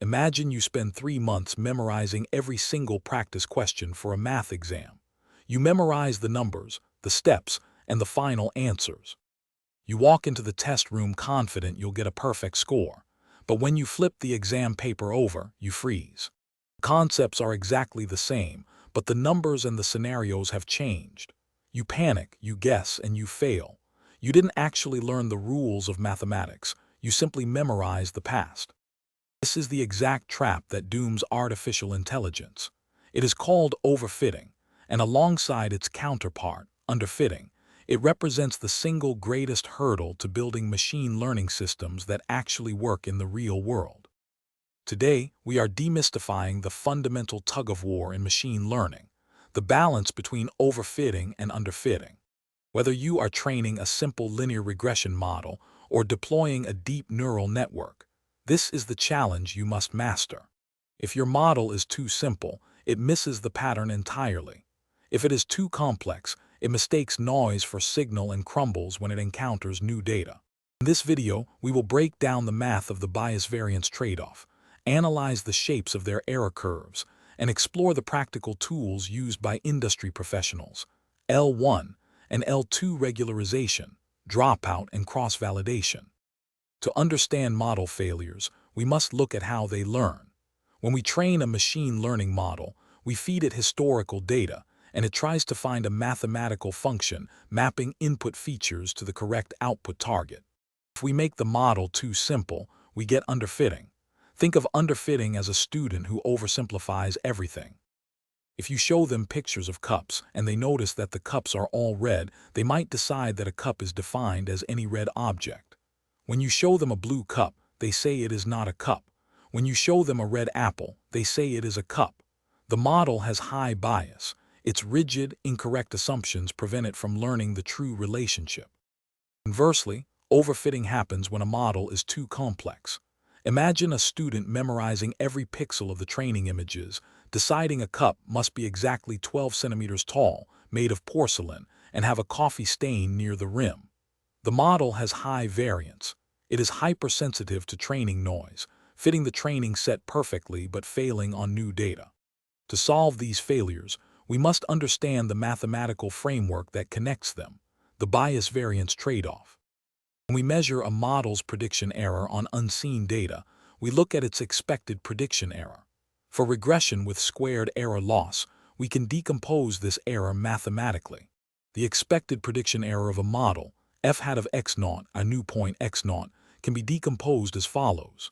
Imagine you spend 3 months memorizing every single practice question for a math exam. You memorize the numbers, the steps, and the final answers. You walk into the test room confident you'll get a perfect score. But when you flip the exam paper over, you freeze. Concepts are exactly the same, but the numbers and the scenarios have changed. You panic, you guess, and you fail. You didn't actually learn the rules of mathematics. You simply memorized the past. This is the exact trap that dooms artificial intelligence. It is called overfitting, and alongside its counterpart, underfitting, it represents the single greatest hurdle to building machine learning systems that actually work in the real world. Today, we are demystifying the fundamental tug-of-war in machine learning, the balance between overfitting and underfitting. Whether you are training a simple linear regression model or deploying a deep neural network, this is the challenge you must master. If your model is too simple, it misses the pattern entirely. If it is too complex, it mistakes noise for signal and crumbles when it encounters new data. In this video, we will break down the math of the bias-variance trade-off, analyze the shapes of their error curves, and explore the practical tools used by industry professionals. L1 and L2 regularization, dropout, and cross-validation. To understand model failures, we must look at how they learn. When we train a machine learning model, we feed it historical data, and it tries to find a mathematical function mapping input features to the correct output target. If we make the model too simple, we get underfitting. Think of underfitting as a student who oversimplifies everything. If you show them pictures of cups and they notice that the cups are all red, they might decide that a cup is defined as any red object. When you show them a blue cup, they say it is not a cup. When you show them a red apple, they say it is a cup. The model has high bias. Its rigid, incorrect assumptions prevent it from learning the true relationship. Conversely, overfitting happens when a model is too complex. Imagine a student memorizing every pixel of the training images, deciding a cup must be exactly 12 centimeters tall, made of porcelain, and have a coffee stain near the rim. The model has high variance. It is hypersensitive to training noise, fitting the training set perfectly but failing on new data. To solve these failures, we must understand the mathematical framework that connects them, the bias-variance trade-off. When we measure a model's prediction error on unseen data, we look at its expected prediction error. For regression with squared error loss, we can decompose this error mathematically. The expected prediction error of a model, f hat of x naught, a new point x naught, can be decomposed as follows.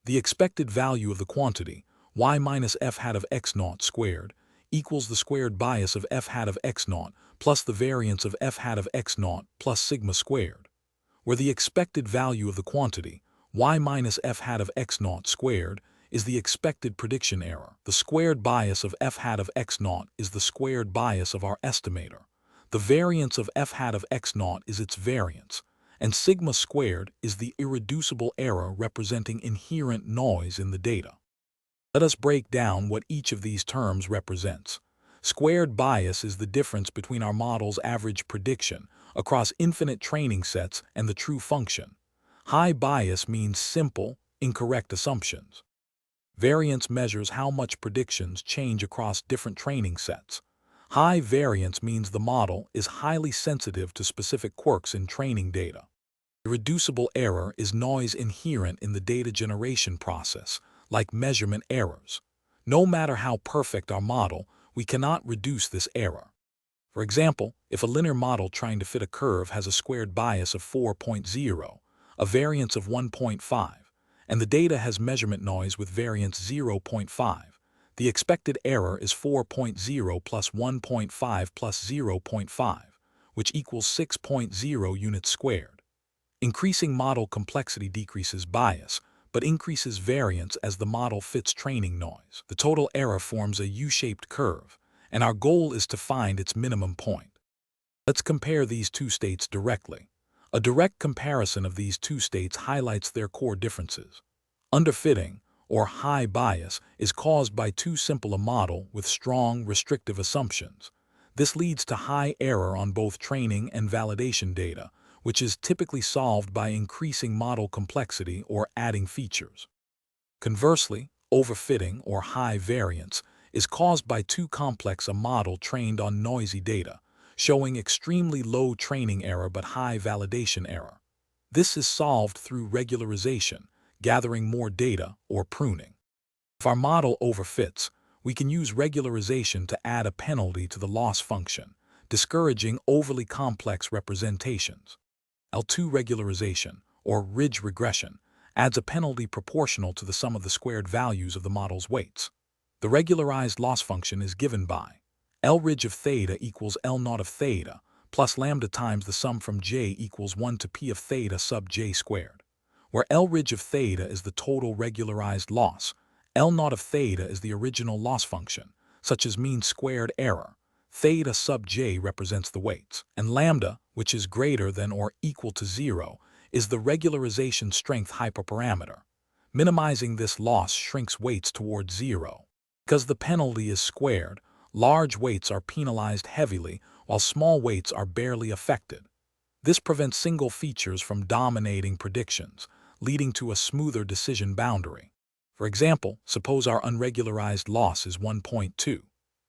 The expected value of the quantity, y minus f hat of x naught squared, equals the squared bias of f hat of x naught plus the variance of f hat of x naught plus sigma squared, where the expected value of the quantity, y minus f hat of x naught squared, is the expected prediction error. The squared bias of f hat of x naught is the squared bias of our estimator. The variance of f hat of x naught is its variance, and sigma squared is the irreducible error representing inherent noise in the data. Let us break down what each of these terms represents. Squared bias is the difference between our model's average prediction across infinite training sets and the true function. High bias means simple, incorrect assumptions. Variance measures how much predictions change across different training sets. High variance means the model is highly sensitive to specific quirks in training data. Irreducible error is noise inherent in the data generation process, like measurement errors. No matter how perfect our model, we cannot reduce this error. For example, if a linear model trying to fit a curve has a squared bias of 4.0, a variance of 1.5, and the data has measurement noise with variance 0.5, the expected error is 4.0 plus 1.5 plus 0.5, which equals 6.0 units squared. Increasing model complexity decreases bias, but increases variance as the model fits training noise. The total error forms a U-shaped curve, and our goal is to find its minimum point. Let's compare these two states directly. A direct comparison of these two states highlights their core differences. Underfitting, or high bias, is caused by too simple a model with strong, restrictive assumptions. This leads to high error on both training and validation data, which is typically solved by increasing model complexity or adding features. Conversely, overfitting, or high variance, is caused by too complex a model trained on noisy data, showing extremely low training error but high validation error. This is solved through regularization, gathering more data, or pruning. If our model overfits, we can use regularization to add a penalty to the loss function, discouraging overly complex representations. L2 regularization, or ridge regression, adds a penalty proportional to the sum of the squared values of the model's weights. The regularized loss function is given by L ridge of theta equals L naught of theta plus lambda times the sum from j equals 1 to p of theta sub j squared, where L ridge of theta is the total regularized loss, L naught of theta is the original loss function, such as mean squared error, theta sub j represents the weights, and lambda, which is greater than or equal to 0, is the regularization strength hyperparameter. Minimizing this loss shrinks weights toward 0. Because the penalty is squared, large weights are penalized heavily while small weights are barely affected. This prevents single features from dominating predictions, leading to a smoother decision boundary. For example, suppose our unregularized loss is 1.2.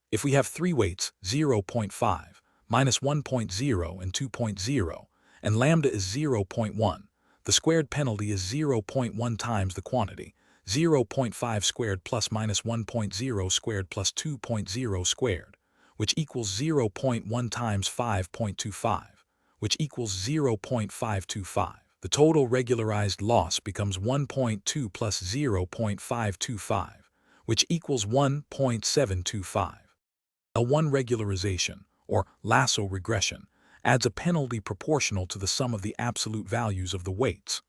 If we have three weights, 0.5, minus 1.0, and 2.0, and lambda is 0.1, the squared penalty is 0.1 times the quantity, 0.5 squared plus minus 1.0 squared plus 2.0 squared, which equals 0.1 times 5.25, which equals 0.525. The total regularized loss becomes 1.2 plus 0.525, which equals 1.725. L1 regularization, or lasso regression, adds a penalty proportional to the sum of the absolute values of the weights.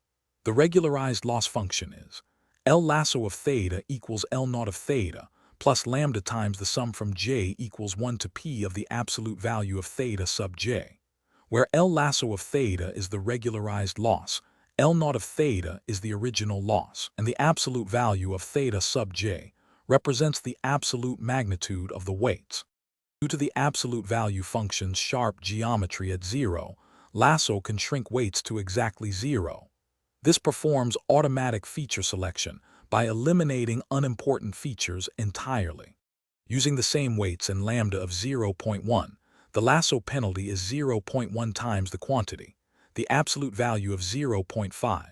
The regularized loss function is L lasso of theta equals L naught of theta plus lambda times the sum from j equals 1 to p of the absolute value of theta sub j, where L lasso of theta is the regularized loss, L naught of theta is the original loss, and the absolute value of theta sub j represents the absolute magnitude of the weights. Due to the absolute value function's sharp geometry at 0, lasso can shrink weights to exactly 0. This performs automatic feature selection by eliminating unimportant features entirely. Using the same weights and lambda of 0.1, the lasso penalty is 0.1 times the quantity, the absolute value of 0.5,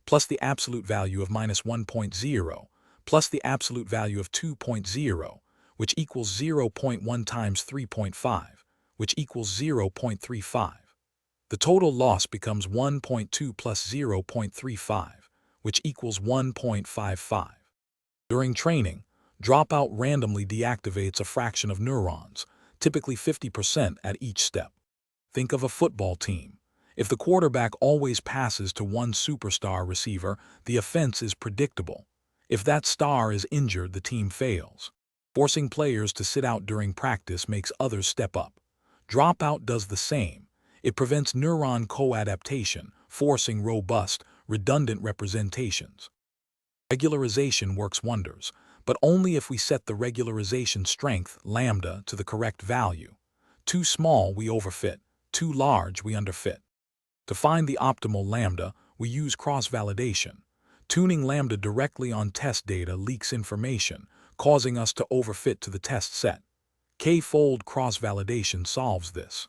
plus the absolute value of minus 1.0, plus the absolute value of 2.0, which equals 0.1 times 3.5, which equals 0.35. The total loss becomes 1.2 plus 0.35, which equals 1.55. During training, dropout randomly deactivates a fraction of neurons, typically 50% at each step. Think of a football team. If the quarterback always passes to one superstar receiver, the offense is predictable. If that star is injured, the team fails. Forcing players to sit out during practice makes others step up. Dropout does the same. It prevents neuron co-adaptation, forcing robust, redundant representations. Regularization works wonders, but only if we set the regularization strength, lambda, to the correct value. Too small, we overfit. Too large, we underfit. To find the optimal lambda, we use cross-validation. Tuning lambda directly on test data leaks information, causing us to overfit to the test set. K-fold cross-validation solves this.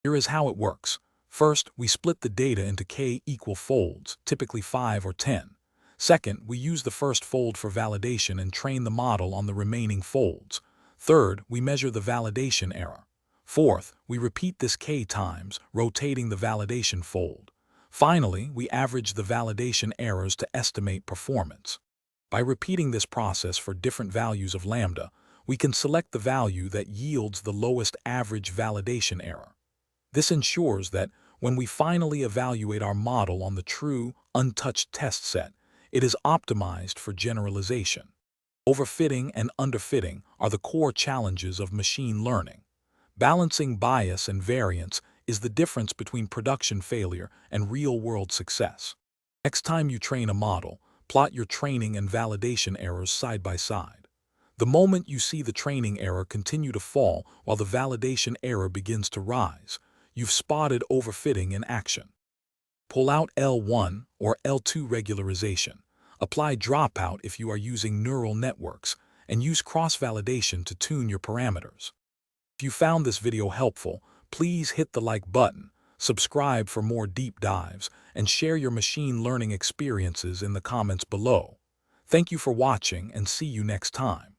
Here is how it works. First, we split the data into k-equal folds, typically 5 or 10. Second, we use the first fold for validation and train the model on the remaining folds. Third, we measure the validation error. Fourth, we repeat this k times, rotating the validation fold. Finally, we average the validation errors to estimate performance. By repeating this process for different values of lambda, we can select the value that yields the lowest average validation error. This ensures that when we finally evaluate our model on the true, untouched test set, it is optimized for generalization. Overfitting and underfitting are the core challenges of machine learning. Balancing bias and variance is the difference between production failure and real-world success. Next time you train a model, plot your training and validation errors side by side. The moment you see the training error continue to fall while the validation error begins to rise, you've spotted overfitting in action. Pull out L1 or L2 regularization, Apply dropout if you are using neural networks, and use cross-validation to tune your parameters. If you found this video helpful, please hit the like button, subscribe for more deep dives, and share your machine learning experiences in the comments below. Thank you for watching and see you next time.